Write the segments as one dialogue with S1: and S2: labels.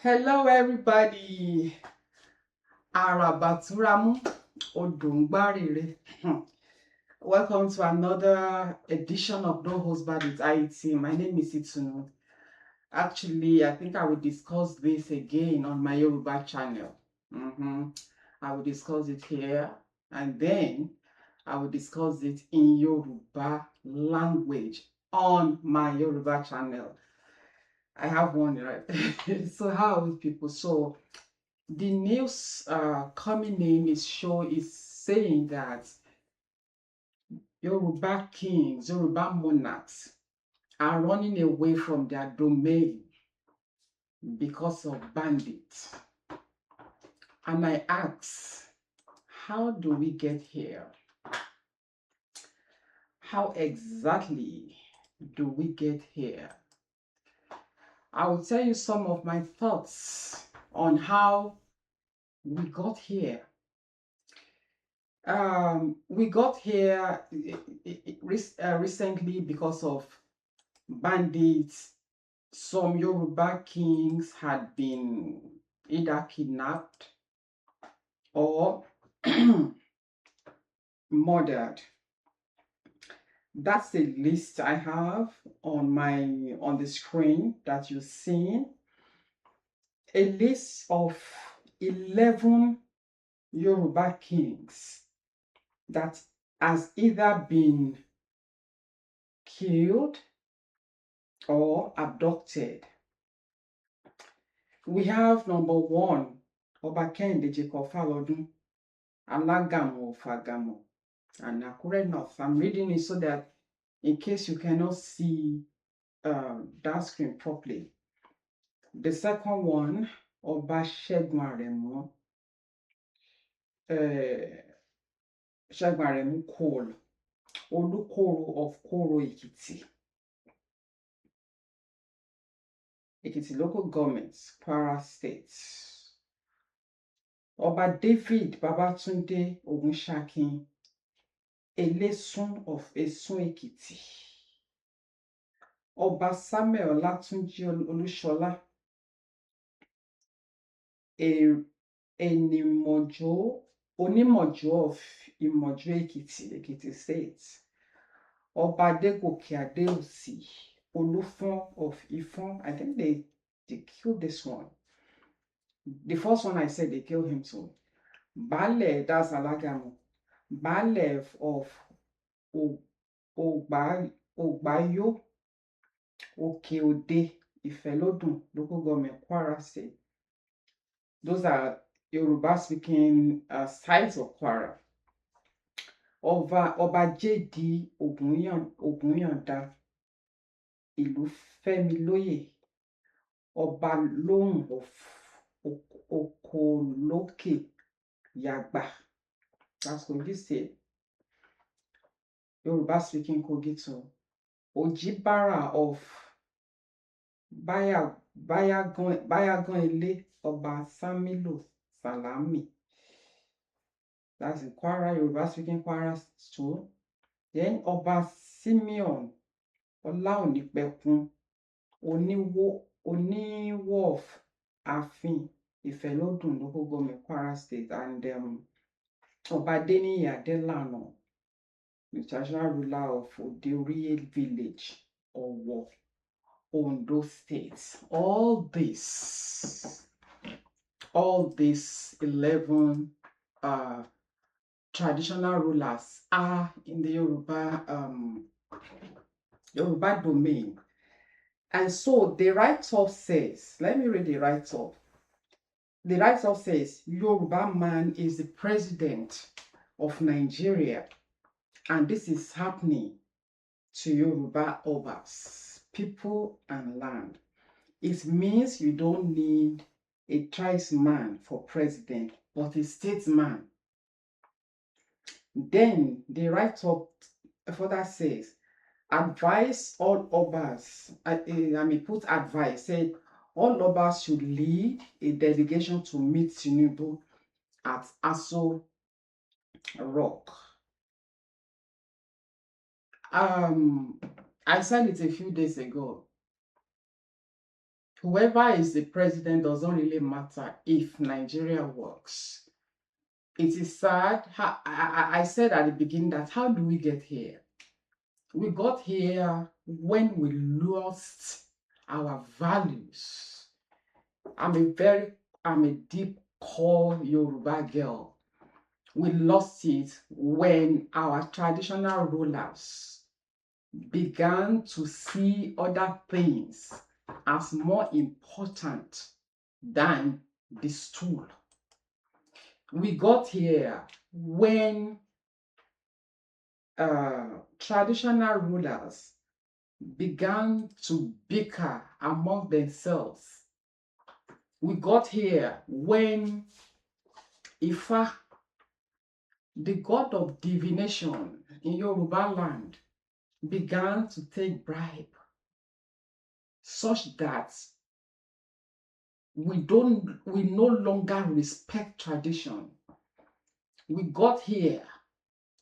S1: Hello, everybody. Arabaturamu Odungbarire. Welcome to another edition of No Host Bad with IT. My name is Itunu. Actually, I think I will discuss this again on my Yoruba channel. I will discuss it here, and then I will discuss it in Yoruba language on my Yoruba channel. I have one, right? So how are we people? So the news coming in is saying that Yoruba kings, Yoruba monarchs are running away from their domain because of bandits. And I ask, how do we get here? How exactly do we get here? I will tell you some of my thoughts on how we got here. We got here recently because of bandits. Some Yoruba kings had been either kidnapped or murdered. That's the list I have on the screen that you're seeing. A list of 11 Yoruba kings that has either been killed or abducted. We have number one, Ọba Kẹ́hìndé Jacob Falodun, Alágàmọ̀ of Àgàmọ̀, and Akure North. I'm reading it so that in case you cannot see that screen properly. The second one, Ọba Ṣẹ́gun Àrẹ̀mú, Ṣẹ́gun Àrẹ̀mú Cole, Olúkòrò of Koro Ekiti. Ekiti local government, Kwara State. Ọba David Babatunde Ogunṣakin, Elesun of Esun Ekiti. Ọba Samuel Olatunji Olúṣọlá, Onímọ̀jọ́ of Ìmọ̀jọ́ Ekiti State. Ọba Adégòkè Adéòsì, Olúfọ́n of Ifọ̀n. I think they killed this one. The first one I said they killed him too. Baálẹ̀, that's Alágàmọ̀. Baálẹ̀ of Ògbáyó, Òkè-Òdè, Ìfẹ́lódùn, local government, Kwara State. Those are Yoruba speaking sides of Kwara. Ọba J.D. Ògúnyàndá, Ìlúfẹ́milóyè. Ọba Lóhùn of Okolókè Yàgbà, that's Kogi State. Yoruba speaking Kogi too. Ojibara of Bayagan Ile, Ọba Samilu Salami. That's in Kwara, Yoruba speaking Kwara too. Then Ọba Simeon Ọláònípẹ̀kun, Oníwó of Àfin, Ìfẹ́lódùn local government, Kwara State. And Ọba Adéníyì Adélànà, the traditional ruler of Odeoriye village, Ọ̀wọ̀, Ondo State. All these 11 traditional rulers are in the Yoruba domain. And so the write-up says, let me read the write-up. The write-up says, Yoruba man is the president of Nigeria, and this is happening to Yoruba Obas, people and land. It means you don't need a tribesman for president, but a statesman. Then the write-up further says, advise all Obas, put advice, said all Obas should lead a delegation to meet Tinubu at Aso Rock. I said it a few days ago. whoever is the president doesn't really matter if Nigeria works. It is sad. I said at the beginning that how do we get here? We got here when we lost our values. I'm a deep core Yoruba girl. We lost it when our traditional rulers began to see other things as more important than the stool. We got here when traditional rulers began to bicker among themselves. We got here when Ifa, the god of divination in Yoruba land, began to take bribe such that we no longer respect tradition. We got here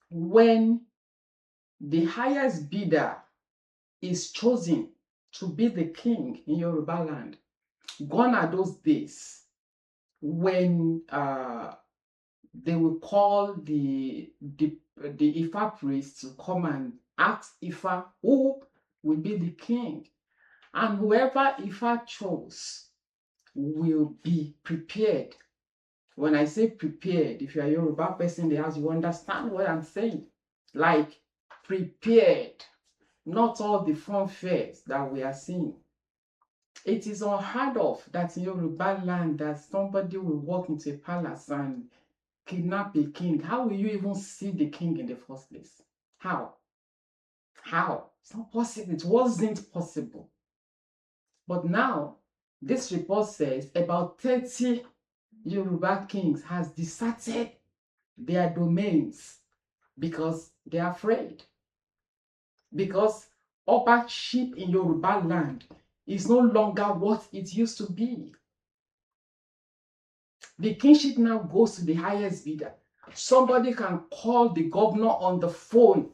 S1: when the highest bidder is chosen to be the king in Yoruba land. Gone are those days when they will call the Ifa priest to come and ask Ifa who will be the king. And whoever Ifa chose will be prepared. When I say prepared, if you're a Yoruba person, you understand what I'm saying. Like prepared, not all the fanfares that we are seeing. It is unheard of that in Yoruba land that somebody will walk into a palace and kidnap a king. How will you even see the king in the first place? How? How? It's not possible. It wasn't possible. But now, this report says about 30 Yoruba kings has deserted their domains because they're afraid. Because ownership in Yoruba land is no longer what it used to be. The kingship now goes to the highest bidder. Somebody can call the governor on the phone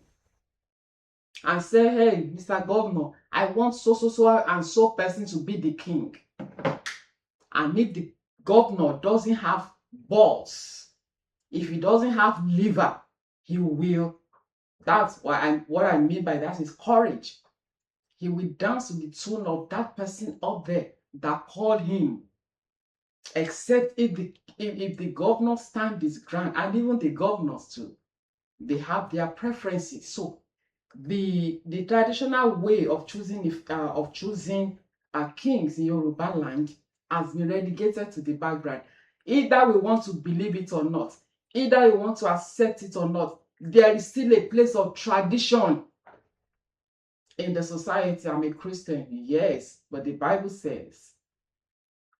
S1: and say, hey, Mr. Governor, I want so and so person to be the king. And if the governor doesn't have balls, if he doesn't have liver, he will. That's what I mean by that is courage. He will dance to the tune of that person up there that called him. Except if the governor stand his ground, and even the governors too, they have their preferences. So the traditional way of choosing kings in Yoruba land has been relegated to the background. Either we want to believe it or not, either we want to accept it or not, there is still a place of tradition in the society. I'm a Christian, yes, but the Bible says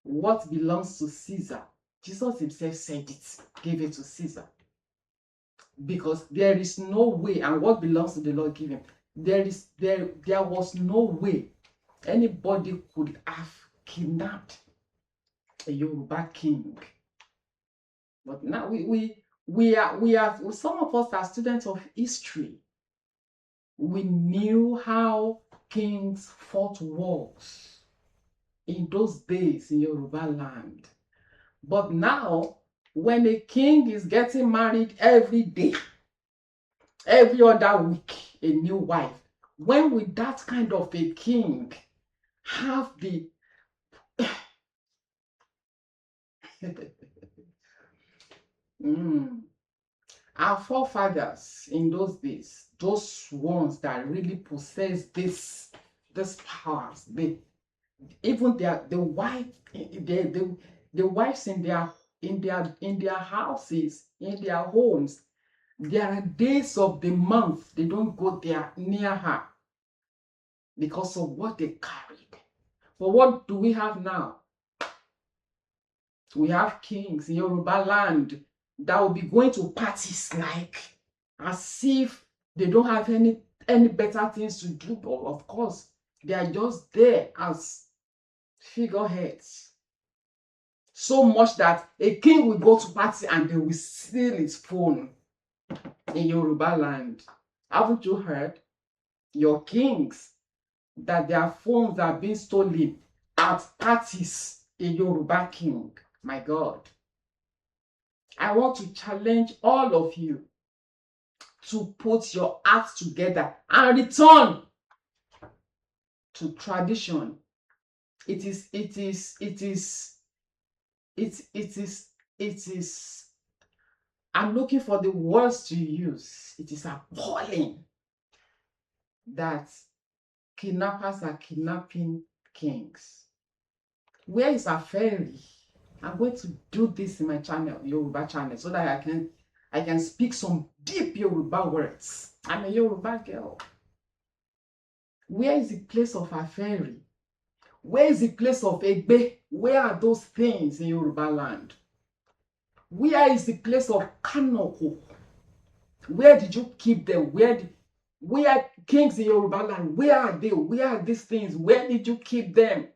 S1: what belongs to Caesar, Jesus himself said it, gave it to Caesar. Because there is no way, and what belongs to the Lord give him. There was no way anybody could have kidnapped a Yoruba king. But now we are some of us are students of history. We knew how kings fought wars in those days in Yoruba land. But now, when a king is getting married every day, every other week, a new wife, when will that kind of a king have the our forefathers in those days, those ones that really possess this powers, even the wives in their houses, in their homes, there are days of the month they don't go there near her because of what they carried. But what do we have now? We have kings in Yoruba land that will be going to parties like as if they don't have any better things to do. But of course, they are just there as figureheads. So much that a king will go to party and they will steal his phone in Yoruba land. Haven't you heard? Your kings, that their phones are being stolen at parties a Yoruba king. My God. I want to challenge all of you to put your acts together and return to tradition. It is, I'm looking for the words to use. It is appalling that kidnappers are kidnapping kings. Where is our fairy? I'm going to do this in my channel, Yoruba channel, so that I can speak some deep Yoruba words. I'm a Yoruba girl. Where is the place of our fairy? Where is the place of Egbe? Where are those things in Yoruba land? Where is the place of Kanoko? Where did you keep them? Where kings in Yoruba land? Where are they? Where are these things? Where did you keep them?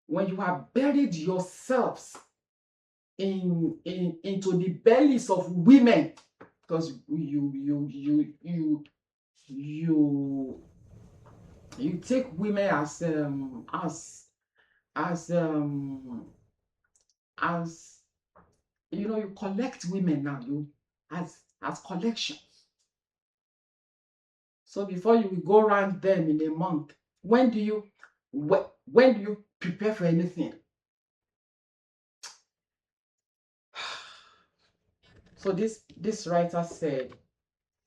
S1: When you have buried yourselves into the bellies of women, because you take women as you collect women now, as collection. So before you will go around them in a month, when do you prepare for anything? So this writer said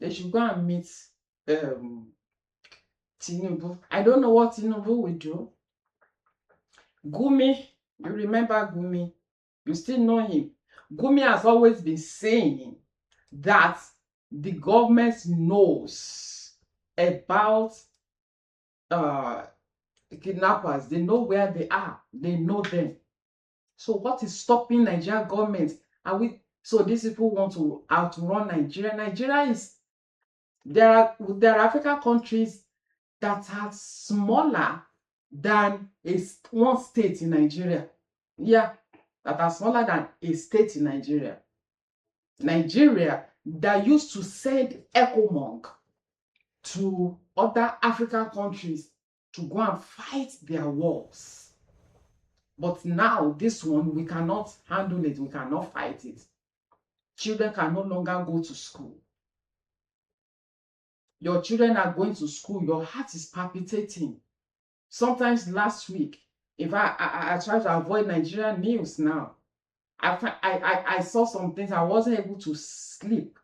S1: they should go and meet Tinubu. I don't know what Tinubu will do. Gumi, you remember Gumi? You still know him. Gumi has always been saying that the government knows about kidnappers. They know where they are. They know them. So what is stopping Nigerian government? So these people want to outrun Nigeria. Nigeria is there are African countries that are smaller than one state in Nigeria. Yeah, that are smaller than a state in Nigeria. Nigeria that used to send ECOMOG to other African countries to go and fight their wars. But now this one, we cannot handle it. We cannot fight it. Children can no longer go to school. Your children are going to school. Your heart is palpitating. Sometimes last week, if I try to avoid Nigerian news now, I saw some things. I wasn't able to sleep.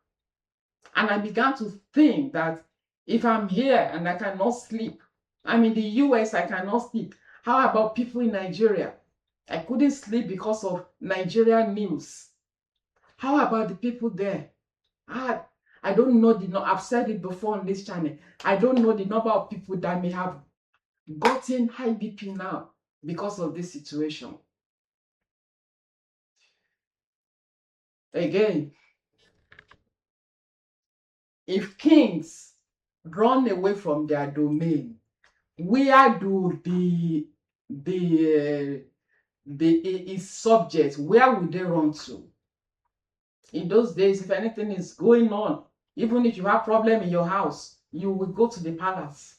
S1: And I began to think that if I'm here and I cannot sleep, I'm in the US, I cannot sleep. How about people in Nigeria? I couldn't sleep because of Nigerian news. How about the people there? I don't know I've said it before on this channel. I don't know the number of people that may have gotten high BP now because of this situation. Again, if kings run away from their domain, where do its subjects, where will they run to? In those days, if anything is going on, even if you have problem in your house, you will go to the palace.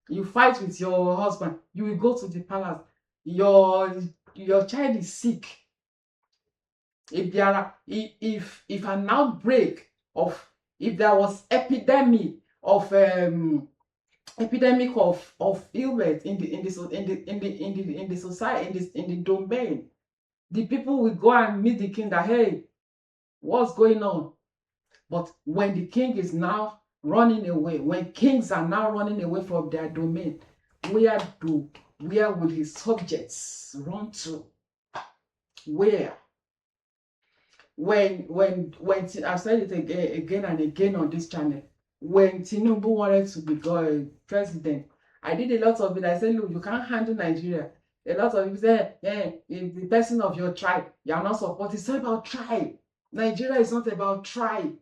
S1: You fight with your husband, you will go to the palace. Your child is sick. If an outbreak of, if there was epidemic of illness in the society, in the domain, the people will go and meet the king that, hey, what's going on? But when the king is now running away, when kings are now running away from their domain, where will his subjects run to? Where? When I've said it again and again on this channel, when Tinubu wanted to be president, I did a lot of it. I said, look, you can't handle Nigeria. A lot of people say, if the person of your tribe, you are not supporting. It's not about tribe. Nigeria is not about tribe.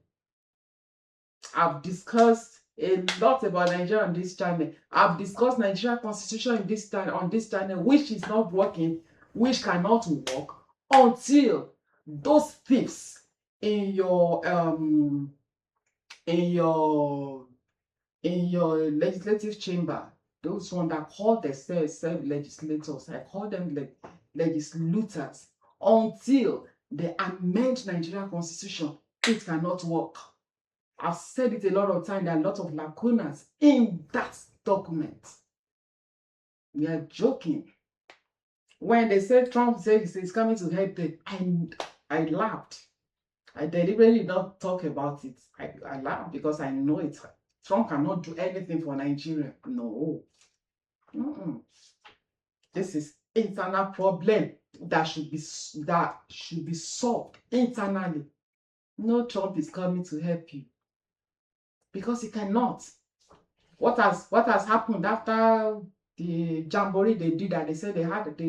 S1: I've discussed a lot about Nigeria on this channel. I've discussed Nigeria constitution on this channel, which is not working, which cannot work until those thieves in your legislative chamber, those ones that call themselves legislators, I call them legislators, until they amend Nigerian constitution, it cannot work. I've said it a lot of times, there are a lot of lacunas in that document. We are joking. When they said Trump said he's coming to help them, I laughed. I deliberately did not talk about it. I laughed because I know it. Trump cannot do anything for Nigeria. No. This is internal problem that should be solved internally. No, Trump is coming to help you because he cannot. What has happened after the jamboree they did that? They said they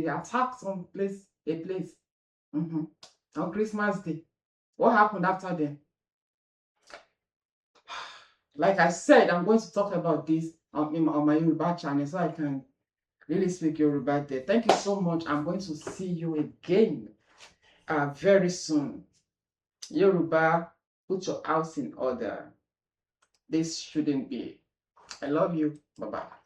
S1: attacked a place on Christmas Day. What happened after them? Like I said, I'm going to talk about this on my Yoruba channel so I can really speak Yoruba there. Thank you so much. I'm going to see you again very soon. Yoruba, put your house in order. This shouldn't be. I love you. Bye-bye.